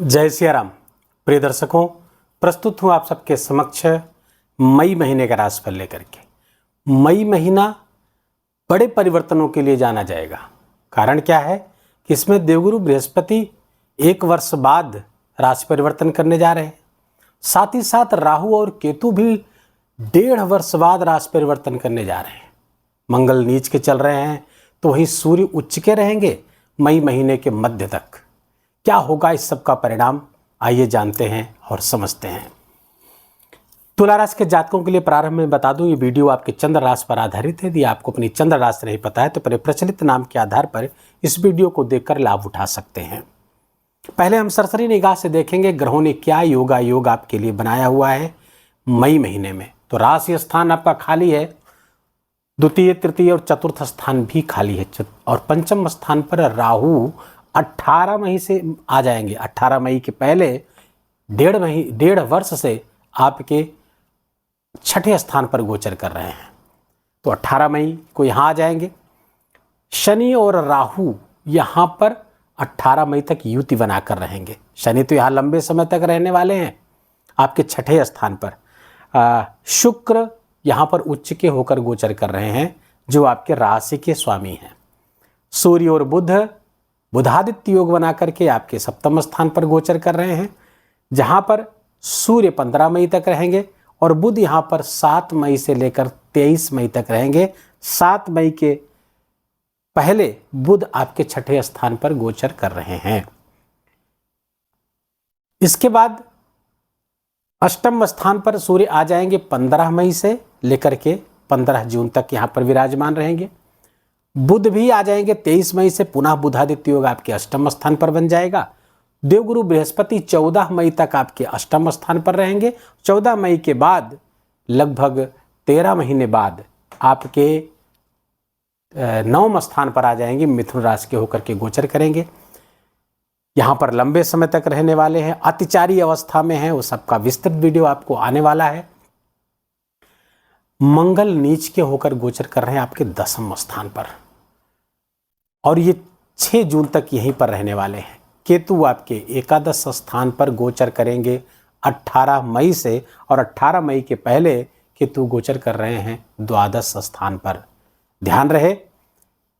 जय सिया राम। प्रिय दर्शकों, प्रस्तुत हूँ आप सबके समक्ष मई महीने का राशिफल लेकर के। मई महीना बड़े परिवर्तनों के लिए जाना जाएगा। कारण क्या है कि इसमें देवगुरु बृहस्पति 1 वर्ष बाद राशि परिवर्तन करने जा रहे हैं। साथ ही साथ राहु और केतु भी 1.5 वर्ष बाद राशि परिवर्तन करने जा रहे हैं। मंगल नीच के चल रहे हैं तो वहीं सूर्य उच्च के रहेंगे मई महीने के मध्य तक। क्या होगा इस सब का परिणाम, आइए जानते हैं और समझते हैं। तुला राशि के जातकों के लिए प्रारंभ में बता दूं, ये वीडियो आपके चंद्र राशि पर आधारित है। यदि आपको अपनी चंद्र राशि नहीं पता है तो प्रचलित नाम के आधार पर इस वीडियो को देखकर लाभ उठा सकते हैं। पहले हम सरसरी निगाह से देखेंगे ग्रहों ने क्या योगा योग आपके लिए बनाया हुआ है मई महीने में। तो राशि स्थान आपका खाली है, द्वितीय तृतीय और चतुर्थ स्थान भी खाली है और पंचम स्थान पर राहु 18 मई से आ जाएंगे। 18 मई के पहले 1.5 वर्ष से आपके छठे स्थान पर गोचर कर रहे हैं। तो 18 मई को यहाँ आ जाएंगे। शनि और राहु यहाँ पर 18 मई तक युति बनाकर रहेंगे। शनि तो यहाँ लंबे समय तक रहने वाले हैं आपके छठे स्थान पर। शुक्र यहाँ पर उच्च के होकर गोचर कर रहे हैं जो आपके राशि के स्वामी हैं। सूर्य और बुधादित्य योग बना करके आपके सप्तम स्थान पर गोचर कर रहे हैं, जहां पर सूर्य 15 मई तक रहेंगे और बुध यहां पर 7 मई से लेकर 23 मई तक रहेंगे। 7 मई के पहले बुध आपके छठे स्थान पर गोचर कर रहे हैं। इसके बाद अष्टम स्थान पर सूर्य आ जाएंगे 15 मई से लेकर के 15 जून तक यहां पर विराजमान रहेंगे। बुध भी आ जाएंगे 23 मई से, पुनः बुधादित्य योग आपके अष्टम स्थान पर बन जाएगा। देवगुरु बृहस्पति 14 मई तक आपके अष्टम स्थान पर रहेंगे। 14 मई के बाद लगभग 13 महीने बाद आपके 9वें स्थान पर आ जाएंगे, मिथुन राशि के होकर के गोचर करेंगे। यहाँ पर लंबे समय तक रहने वाले हैं, अतिचारी अवस्था में है, वो सबका विस्तृत वीडियो आपको आने वाला है। मंगल नीच के होकर गोचर कर रहे हैं आपके 10वें स्थान पर और ये 6 जून तक यहीं पर रहने वाले हैं। केतु आपके एकादश स्थान पर गोचर करेंगे 18 मई से और 18 मई के पहले केतु गोचर कर रहे हैं द्वादश स्थान पर। ध्यान रहे,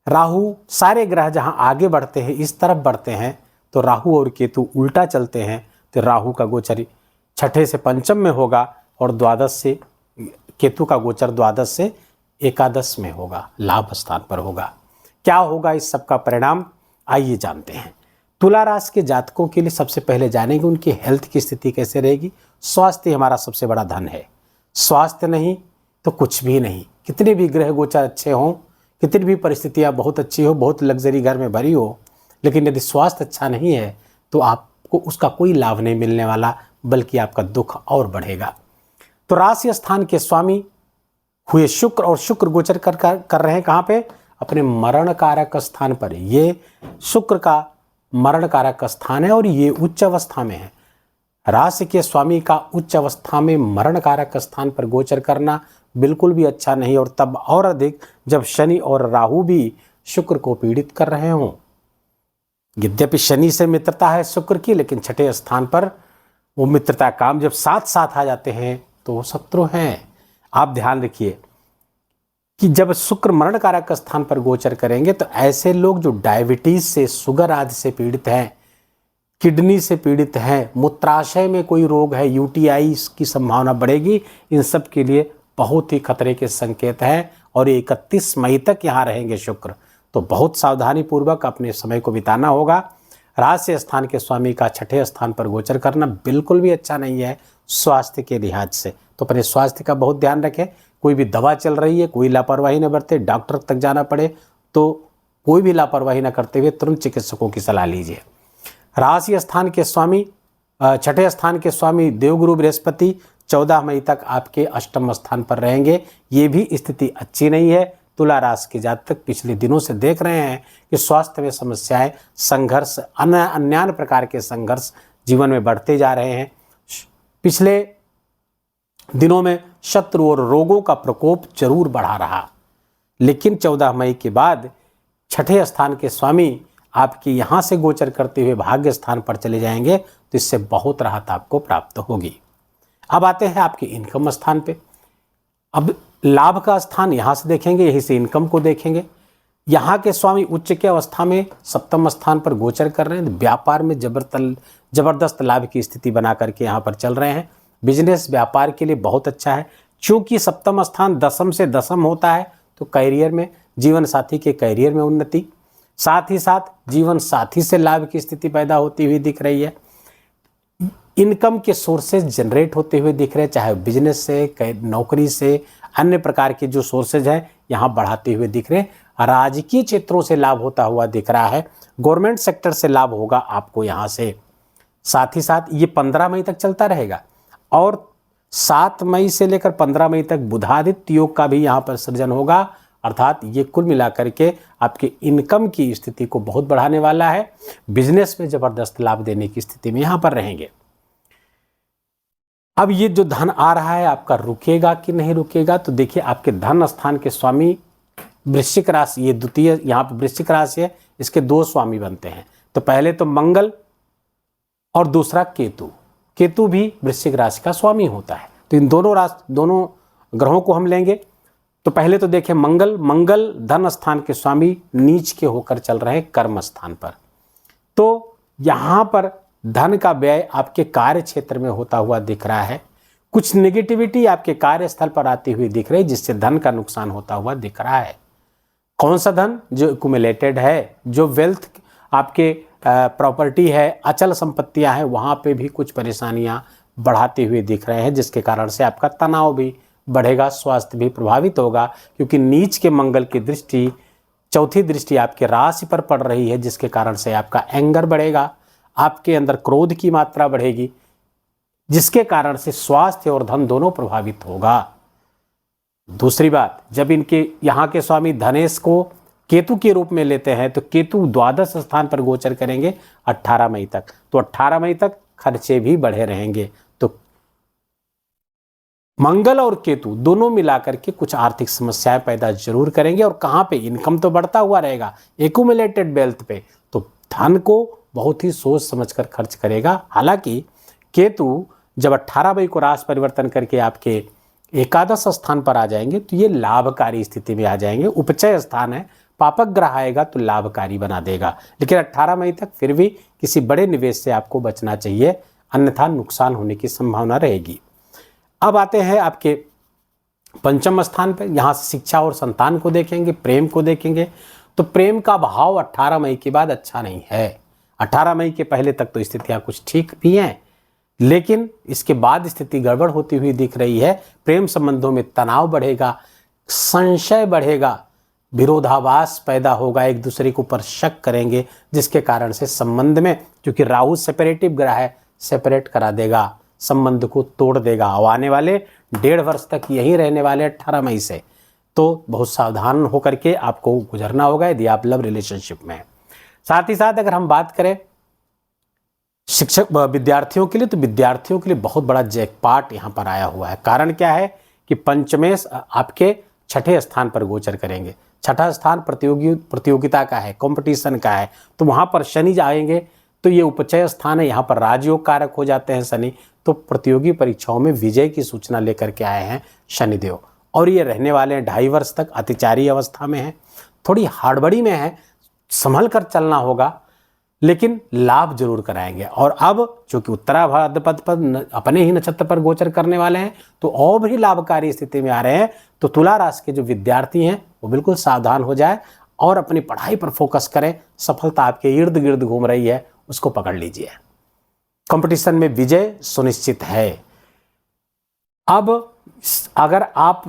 राहु सारे ग्रह जहां आगे बढ़ते हैं इस तरफ बढ़ते हैं तो राहु और केतु उल्टा चलते हैं। तो राहु का गोचर छठे से पंचम में होगा और द्वादश से केतु का गोचर द्वादश से एकादश में होगा, लाभ स्थान पर होगा। क्या होगा इस सब का परिणाम, आइए जानते हैं। तुला राशि के जातकों के लिए सबसे पहले जानेंगे उनकी हेल्थ की स्थिति कैसे रहेगी। स्वास्थ्य हमारा सबसे बड़ा धन है, स्वास्थ्य नहीं तो कुछ भी नहीं। कितने भी ग्रह गोचर अच्छे हों, कितनी भी परिस्थितियाँ बहुत अच्छी हो, बहुत लग्जरी घर में भरी हो, लेकिन यदि स्वास्थ्य अच्छा नहीं है तो आपको उसका कोई लाभ नहीं मिलने वाला, बल्कि आपका दुख और बढ़ेगा। तो राशि स्थान के स्वामी हुए शुक्र और शुक्र गोचर कर रहे हैं कहाँ पे, अपने मरण कारक स्थान पर। ये शुक्र का मरण कारक स्थान है और ये उच्च अवस्था में है। राशि के स्वामी का उच्च अवस्था में मरण कारक स्थान पर गोचर करना बिल्कुल भी अच्छा नहीं, और तब और अधिक जब शनि और राहु भी शुक्र को पीड़ित कर रहे हों। यद्यपि शनि से मित्रता है शुक्र की, लेकिन छठे स्थान पर वो मित्रता काम जब साथ साथ आ जाते हैं तो वो शत्रु हैं। आप ध्यान रखिए कि जब शुक्र मरण कारक स्थान पर गोचर करेंगे तो ऐसे लोग जो डायबिटीज से, शुगर आदि से पीड़ित हैं, किडनी से पीड़ित हैं, मूत्राशय में कोई रोग है, यूटीआई की संभावना बढ़ेगी, इन सब के लिए बहुत ही खतरे के संकेत हैं। और 31 मई तक यहाँ रहेंगे शुक्र, तो बहुत सावधानी पूर्वक अपने समय को बिताना होगा। राशि स्थान के स्वामी का छठे स्थान पर गोचर करना बिल्कुल भी अच्छा नहीं है स्वास्थ्य के लिहाज से। तो अपने स्वास्थ्य का बहुत ध्यान रखें। कोई भी दवा चल रही है, कोई लापरवाही न बरते, डॉक्टर तक जाना पड़े तो कोई भी लापरवाही न करते हुए तुरंत चिकित्सकों की सलाह लीजिए। राशि स्थान के स्वामी, छठे स्थान के स्वामी देवगुरु बृहस्पति 14 मई तक आपके अष्टम स्थान पर रहेंगे। ये भी स्थिति अच्छी नहीं है। तुला राशि के जातक पिछले दिनों से देख रहे हैं कि स्वास्थ्य में समस्याएं, संघर्ष, अन्य प्रकार के संघर्ष जीवन में बढ़ते जा रहे हैं। पिछले दिनों में शत्रु और रोगों का प्रकोप जरूर बढ़ा रहा, लेकिन 14 मई के बाद छठे स्थान के स्वामी आपके यहाँ से गोचर करते हुए भाग्य स्थान पर चले जाएंगे तो इससे बहुत राहत आपको प्राप्त होगी। अब आते हैं आपके इनकम स्थान पे। अब लाभ का स्थान यहाँ से देखेंगे, यहीं से इनकम को देखेंगे। यहाँ के स्वामी उच्च के अवस्था में सप्तम स्थान पर गोचर कर रहे हैं। व्यापार में जबरदस्त लाभ की स्थिति बना करके यहाँ पर चल रहे हैं। बिजनेस व्यापार के लिए बहुत अच्छा है। चूंकि सप्तम स्थान दसम से दसम होता है तो कैरियर में, जीवन साथी के कैरियर में उन्नति, साथ ही साथ जीवन साथी से लाभ की स्थिति पैदा होती हुई दिख रही है। इनकम के सोर्सेज जनरेट होते हुए दिख रहे हैं, चाहे बिजनेस से, नौकरी से, अन्य प्रकार के जो सोर्सेज हैं यहाँ बढ़ाते हुए दिख रहे हैं। राजकीय क्षेत्रों से लाभ होता हुआ दिख रहा है। गवर्नमेंट सेक्टर से लाभ होगा आपको यहाँ से। साथ ही साथ ये 15 मई तक चलता रहेगा और 7 मई से लेकर 15 मई तक बुधादित्य योग का भी यहाँ पर सृजन होगा। अर्थात ये कुल मिलाकर के आपके इनकम की स्थिति को बहुत बढ़ाने वाला है। बिजनेस में जबरदस्त लाभ देने की स्थिति में यहाँ पर रहेंगे। अब ये जो धन आ रहा है आपका रुकेगा कि नहीं रुकेगा, तो देखिए आपके धन स्थान के स्वामी वृश्चिक राशि, ये द्वितीय यहाँ पर वृश्चिक राशि है, इसके 2 स्वामी बनते हैं। तो पहले तो मंगल और दूसरा केतु। केतु भी वृश्चिक राशि का स्वामी होता है। तो इन दोनों ग्रहों को हम लेंगे। तो पहले तो देखें मंगल धन स्थान के स्वामी नीच के होकर चल रहे हैं कर्म स्थान पर। तो यहाँ पर धन का व्यय आपके कार्य क्षेत्र में होता हुआ दिख रहा है। कुछ नेगेटिविटी आपके कार्यस्थल पर आती हुई दिख रही है, जिससे धन का नुकसान होता हुआ दिख रहा है। कौन सा धन? जो एक्यूमुलेटेड है, जो वेल्थ आपके प्रॉपर्टी है, अचल संपत्तियां हैं, वहाँ पे भी कुछ परेशानियां बढ़ाते हुए दिख रहे हैं, जिसके कारण से आपका तनाव भी बढ़ेगा, स्वास्थ्य भी प्रभावित होगा। क्योंकि नीच के मंगल की दृष्टि, चौथी दृष्टि आपके राशि पर पड़ रही है, जिसके कारण से आपका एंगर बढ़ेगा, आपके अंदर क्रोध की मात्रा बढ़ेगी, जिसके कारण से स्वास्थ्य और धन दोनों प्रभावित होगा। दूसरी बात, जब इनके यहाँ के स्वामी धनेश को केतु के रूप में लेते हैं तो केतु द्वादश स्थान पर गोचर करेंगे 18 मई तक। तो 18 मई तक खर्चे भी बढ़े रहेंगे। तो मंगल और केतु दोनों मिलाकर के कुछ आर्थिक समस्याएं पैदा जरूर करेंगे। और कहाँ पे? इनकम तो बढ़ता हुआ रहेगा, एक्यूमुलेटेड वेल्थ पे, तो धन को बहुत ही सोच समझकर खर्च करेगा। हालांकि केतु जब 18 मई को राशि परिवर्तन करके आपके एकादश स्थान पर आ जाएंगे तो ये लाभकारी स्थिति में आ जाएंगे। उपचय स्थान है, पापक ग्रह आएगा तो लाभकारी बना देगा। लेकिन 18 मई तक फिर भी किसी बड़े निवेश से आपको बचना चाहिए, अन्यथा नुकसान होने की संभावना रहेगी। अब आते हैं आपके पंचम स्थान पर। यहाँ से शिक्षा और संतान को देखेंगे, प्रेम को देखेंगे। तो प्रेम का भाव 18 मई के बाद अच्छा नहीं है। 18 मई के पहले तक तो स्थितियाँ कुछ ठीक भी हैं, लेकिन इसके बाद स्थिति गड़बड़ होती हुई दिख रही है। प्रेम संबंधों में तनाव बढ़ेगा, संशय बढ़ेगा, विरोधाभास पैदा होगा, एक दूसरे के ऊपर शक करेंगे, जिसके कारण से संबंध में, क्योंकि राहु सेपरेटिव ग्रह है, सेपरेट करा देगा, संबंध को तोड़ देगा। और आने वाले 1.5 वर्ष तक यही रहने वाले 18 मई से, तो बहुत सावधान होकर के आपको गुजरना होगा यदि आप लव रिलेशनशिप में हैं। साथ ही साथ अगर हम बात करें शिक्षक विद्यार्थियों के लिए, तो विद्यार्थियों के लिए बहुत बड़ा जैकपॉट यहाँ पर आया हुआ है। कारण क्या है कि पंचमेश आपके 6ठे स्थान पर गोचर करेंगे। 6ठा स्थान प्रतियोगिता का है, कंपटीशन का है, तो वहाँ पर शनि जाएंगे तो ये उपचय स्थान है, यहाँ पर राजयोग कारक हो जाते हैं शनि। तो प्रतियोगी परीक्षाओं में विजय की सूचना लेकर के आए हैं शनिदेव, और ये रहने वाले हैं 2.5 वर्ष तक। अतिचारी अवस्था में है, थोड़ी हड़बड़ी में है, संभल कर चलना होगा, लेकिन लाभ जरूर कराएंगे। और अब चूंकि उत्तरा भाद्रपद पर अपने ही नक्षत्र पर गोचर करने वाले हैं, तो और भी लाभकारी स्थिति में आ रहे हैं। तो तुला राशि के जो विद्यार्थी हैं वो बिल्कुल सावधान हो जाए और अपनी पढ़ाई पर फोकस करें। सफलता आपके इर्द गिर्द घूम रही है, उसको पकड़ लीजिए। कंपटीशन में विजय सुनिश्चित है। अब अगर आप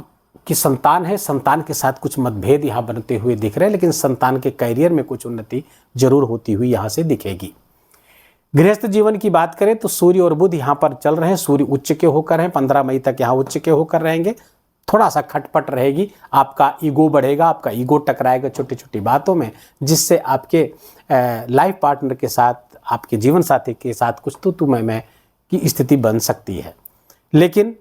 की संतान है, संतान के साथ कुछ मतभेद यहाँ बनते हुए दिख रहे हैं, लेकिन संतान के करियर में कुछ उन्नति जरूर होती हुई यहाँ से दिखेगी। गृहस्थ जीवन की बात करें तो सूर्य और बुध यहाँ पर चल रहे हैं। सूर्य उच्च के होकर हैं, 15 मई तक यहाँ उच्च के होकर रहेंगे। थोड़ा सा खटपट रहेगी, आपका ईगो बढ़ेगा, आपका ईगो टकराएगा छोटी छोटी बातों में, जिससे आपके लाइफ पार्टनर के साथ, आपके जीवन साथी के साथ कुछ तू मैं की स्थिति बन सकती है। लेकिन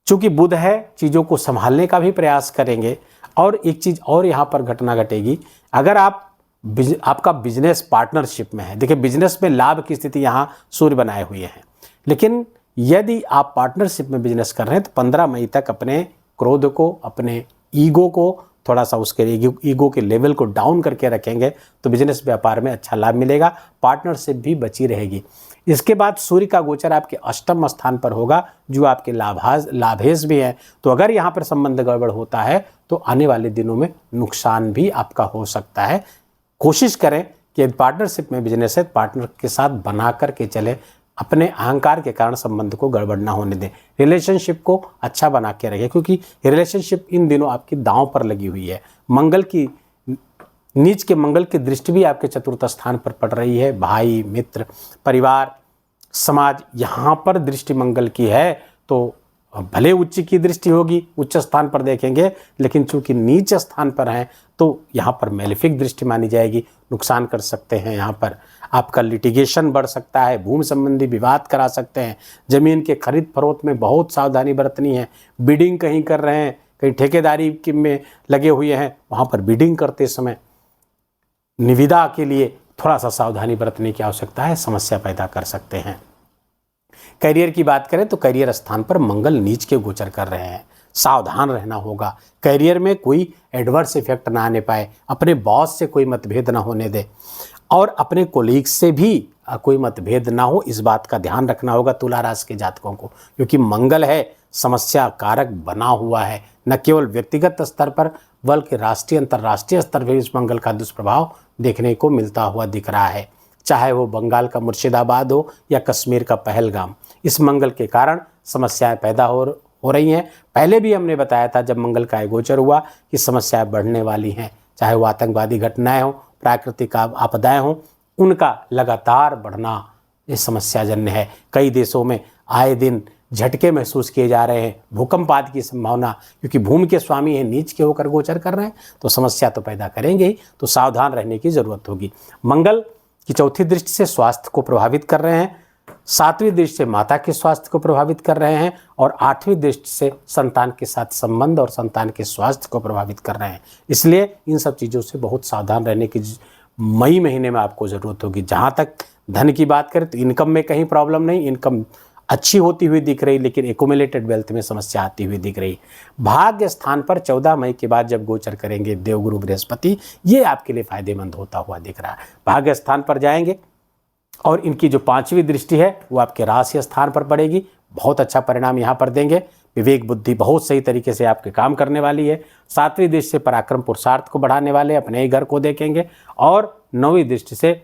चूंकि बुध है, चीज़ों को संभालने का भी प्रयास करेंगे। और एक चीज़ और यहाँ पर घटना घटेगी, अगर आप आपका बिजनेस पार्टनरशिप में है। देखिए बिजनेस में लाभ की स्थिति यहाँ सूर्य बनाए हुए हैं, लेकिन यदि आप पार्टनरशिप में बिजनेस कर रहे हैं तो 15 मई तक अपने क्रोध को, अपने ईगो को थोड़ा सा, उसके ईगो के लेवल को डाउन करके रखेंगे तो बिजनेस व्यापार में अच्छा लाभ मिलेगा, पार्टनरशिप भी बची रहेगी। इसके बाद सूर्य का गोचर आपके अष्टम स्थान पर होगा जो आपके लाभेश भी है। तो अगर यहाँ पर संबंध गड़बड़ होता है तो आने वाले दिनों में नुकसान भी आपका हो सकता है। कोशिश करें कि पार्टनरशिप में बिजनेस है, पार्टनर के साथ बना करके चले, अपने अहंकार के कारण संबंध को गड़बड़ ना होने दें, रिलेशनशिप को अच्छा बना के रखें, क्योंकि रिलेशनशिप इन दिनों आपकी दांव पर लगी हुई है। मंगल की नीच के मंगल की दृष्टि भी आपके चतुर्थ स्थान पर पड़ रही है। भाई, मित्र, परिवार, समाज, यहाँ पर दृष्टि मंगल की है तो भले उच्च की दृष्टि होगी, उच्च स्थान पर देखेंगे, लेकिन चूंकि नीच स्थान पर हैं तो यहाँ पर मैलेफिक दृष्टि मानी जाएगी, नुकसान कर सकते हैं। यहाँ पर आपका लिटिगेशन बढ़ सकता है, भूमि संबंधी विवाद करा सकते हैं, जमीन के खरीद फरोख्त में बहुत सावधानी बरतनी है। बिडिंग कहीं कर रहे हैं, कहीं ठेकेदारी में लगे हुए हैं, वहाँ पर बिडिंग करते समय निविदा के लिए थोड़ा सा सावधानी बरतने की आवश्यकता है, समस्या पैदा कर सकते हैं। करियर की बात करें तो करियर स्थान पर मंगल नीच के गोचर कर रहे हैं, सावधान रहना होगा। करियर में कोई एडवर्स इफेक्ट ना आने पाए, अपने बॉस से कोई मतभेद ना होने दे और अपने कोलीग्स से भी कोई मतभेद ना हो, इस बात का ध्यान रखना होगा तुला राशि के जातकों को, क्योंकि मंगल है समस्या कारक बना हुआ है। न केवल व्यक्तिगत स्तर पर बल्कि राष्ट्रीय अंतर्राष्ट्रीय स्तर पर इस मंगल का दुष्प्रभाव देखने को मिलता हुआ दिख रहा है, चाहे वो बंगाल का मुर्शिदाबाद हो या कश्मीर का पहलगाम। इस मंगल के कारण समस्याएं पैदा हो रही हैं। पहले भी हमने बताया था जब मंगल का गोचर हुआ कि समस्याएं बढ़ने वाली हैं, चाहे वो आतंकवादी घटनाएं हो, प्राकृतिक आपदाएं हो, उनका लगातार बढ़ना ये समस्याजन्य है। कई देशों में आए दिन झटके महसूस किए जा रहे हैं, भूकंप आदि की संभावना, क्योंकि भूमि के स्वामी हैं, नीच के होकर गोचर कर रहे हैं तो समस्या तो पैदा करेंगे ही, तो सावधान रहने की जरूरत होगी। मंगल की चौथी दृष्टि से स्वास्थ्य को प्रभावित कर रहे हैं, सातवीं दृष्टि से माता के स्वास्थ्य को प्रभावित कर रहे हैं और आठवीं दृष्टि से संतान के साथ संबंध और संतान के स्वास्थ्य को प्रभावित कर रहे हैं। इसलिए इन सब चीज़ों से बहुत सावधान रहने की मई महीने में आपको ज़रूरत होगी। जहाँ तक धन की बात करें तो इनकम में कहीं प्रॉब्लम नहीं, इनकम अच्छी होती हुई दिख रही, लेकिन एक्यूमुलेटेड वेल्थ में समस्या आती हुई दिख रही। भाग्य स्थान पर 14 मई के बाद जब गोचर करेंगे देवगुरु बृहस्पति, ये आपके लिए फायदेमंद होता हुआ दिख रहा है। भाग्य स्थान पर जाएंगे और इनकी जो 5वीं दृष्टि है वो आपके राशि स्थान पर पड़ेगी, बहुत अच्छा परिणाम यहाँ पर देंगे। विवेक बुद्धि बहुत सही तरीके से आपके काम करने वाली है। 7वीं दृष्टि से पराक्रम पुरुषार्थ को बढ़ाने वाले अपने ही घर को देखेंगे और 9वीं दृष्टि से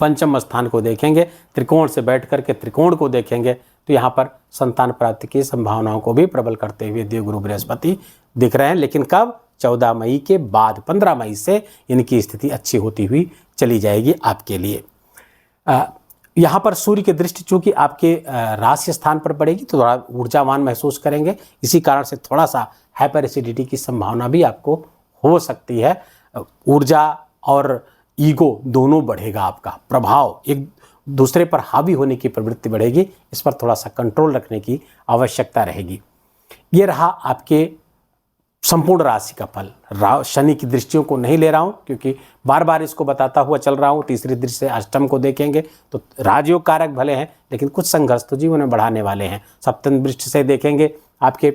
पंचम स्थान को देखेंगे, त्रिकोण से बैठ करके त्रिकोण को देखेंगे तो यहाँ पर संतान प्राप्ति की संभावनाओं को भी प्रबल करते हुए देवगुरु बृहस्पति दिख रहे हैं। लेकिन कब? 14 मई के बाद 15 मई से इनकी स्थिति अच्छी होती हुई चली जाएगी आपके लिए। यहाँ पर सूर्य की दृष्टि चूंकि आपके राशि स्थान पर पड़ेगी तो थोड़ा ऊर्जावान महसूस करेंगे, इसी कारण से थोड़ा सा हाइपर एसिडिटी की संभावना भी आपको हो सकती है। ऊर्जा और ईगो दोनों बढ़ेगा, आपका प्रभाव एक दूसरे पर हावी होने की प्रवृत्ति बढ़ेगी, इस पर थोड़ा सा कंट्रोल रखने की आवश्यकता रहेगी। ये रहा आपके संपूर्ण राशि का फल। शनि की दृष्टियों को नहीं ले रहा हूँ क्योंकि बार बार इसको बताता हुआ चल रहा हूँ। तीसरी दृष्टि से अष्टम को देखेंगे तो राजयोग कारक भले हैं लेकिन कुछ संघर्ष तो जीवन में बढ़ाने वाले हैं। सप्तम दृष्टि से देखेंगे आपके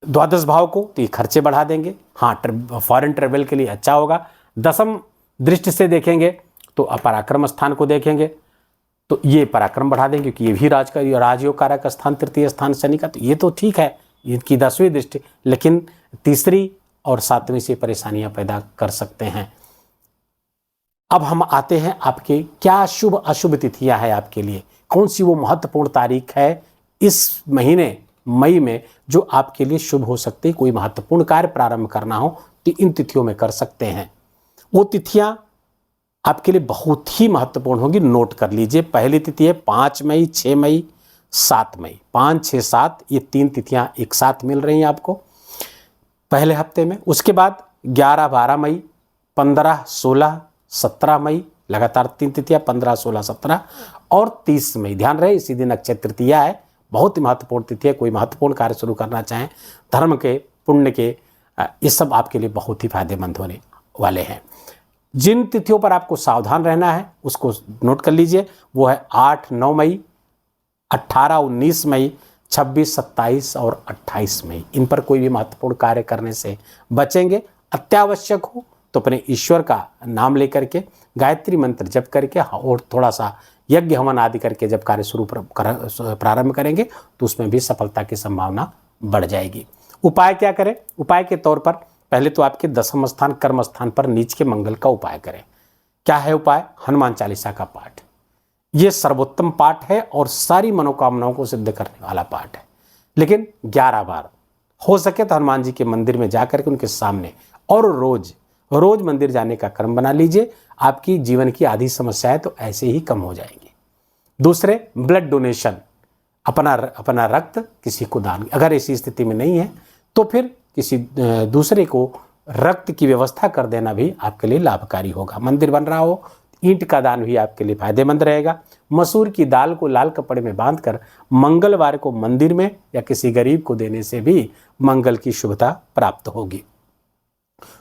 द्वादश भाव को तो ये खर्चे बढ़ा देंगे, हाँ फॉरेन ट्रेवल के लिए अच्छा होगा। दसम दृष्टि से देखेंगे तो पराक्रम स्थान को देखेंगे तो ये पराक्रम बढ़ा देंगे क्योंकि ये भी राजयोग कारक स्थान, तृतीय स्थान शनि का, तो ये तो ठीक है इनकी 10वीं दृष्टि, लेकिन तीसरी और 7वीं से परेशानियां पैदा कर सकते हैं। अब हम आते हैं आपके क्या शुभ अशुभ तिथियां हैं आपके लिए, कौन सी वो महत्वपूर्ण तारीख है इस महीने मई में जो आपके लिए शुभ हो सकती है। कोई महत्वपूर्ण कार्य प्रारंभ करना हो तो इन तिथियों में कर सकते हैं। वो तिथियां आपके लिए बहुत ही महत्वपूर्ण होगी, नोट कर लीजिए। पहली तिथि है 5 मई, 6 मई, 7 मई। 5, 6, 7 ये 3 तिथियां एक साथ मिल रही हैं आपको पहले हफ्ते में। उसके बाद 11, 12 मई, 15, 16, 17 मई, लगातार 3 तिथियां 15, 16, 17 और 30 मई। ध्यान रहे इसी दिन अक्षय तृतीया है, बहुत ही महत्वपूर्ण तिथि है। कोई महत्वपूर्ण कार्य शुरू करना चाहें, धर्म के, पुण्य के, ये सब आपके लिए बहुत ही फायदेमंद होने। वाले हैं। जिन तिथियों पर आपको सावधान रहना है उसको नोट कर लीजिए। वो है 8-9 मई, 18-19 मई, 26-27 और 28 मई। इन पर कोई भी महत्वपूर्ण कार्य करने से बचेंगे। अत्यावश्यक हो तो अपने ईश्वर का नाम लेकर के गायत्री मंत्र जप करके और थोड़ा सा यज्ञ हवन आदि करके जब कार्य शुरू प्रारंभ करेंगे तो उसमें भी सफलता की संभावना बढ़ जाएगी। उपाय क्या करें? उपाय के तौर पर पहले तो आपके दशम स्थान कर्म स्थान पर नीच के मंगल का उपाय करें। क्या है उपाय? हनुमान चालीसा का पाठ। ये सर्वोत्तम पाठ है और सारी मनोकामनाओं को सिद्ध करने वाला पाठ है। लेकिन 11 बार हो सके तो हनुमान जी के मंदिर में जाकर के उनके सामने और रोज मंदिर जाने का क्रम बना लीजिए। आपकी जीवन की आधी समस्याएं तो ऐसे ही कम हो जाएंगी। दूसरे, ब्लड डोनेशन, अपना रक्त किसी को दान। अगर ऐसी स्थिति में नहीं है तो फिर किसी दूसरे को रक्त की व्यवस्था कर देना भी आपके लिए लाभकारी होगा। मंदिर बन रहा हो, ईंट का दान भी आपके लिए फायदेमंद रहेगा। मसूर की दाल को लाल कपड़े में बांधकर मंगलवार को मंदिर में या किसी गरीब को देने से भी मंगल की शुभता प्राप्त होगी।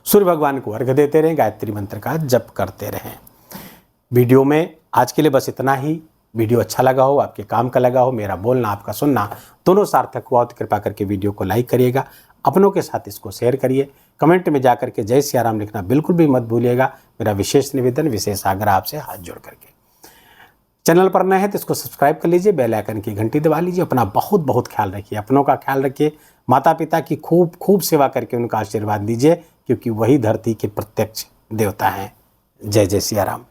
सूर्य भगवान को अर्घ्य देते रहें, गायत्री मंत्र का जप करते रहें। वीडियो में आज के लिए बस इतना ही। वीडियो अच्छा लगा हो, आपके काम का लगा हो, मेरा बोलना आपका सुनना दोनों सार्थक हुआ तो कृपा करके वीडियो को लाइक करिएगा, अपनों के साथ इसको शेयर करिए। कमेंट में जाकर के जय सिया राम लिखना बिल्कुल भी मत भूलिएगा। मेरा विशेष निवेदन, विशेष आग्रह आपसे हाथ जोड़ करके। चैनल पर नए हैं तो इसको सब्सक्राइब कर लीजिए, बेल आइकन की घंटी दबा लीजिए। अपना बहुत बहुत ख्याल रखिए, अपनों का ख्याल रखिए। माता पिता की खूब खूब सेवा करके उनका आशीर्वाद दीजिए, क्योंकि वही धरती के प्रत्यक्ष देवता हैं। जय जय सिया राम।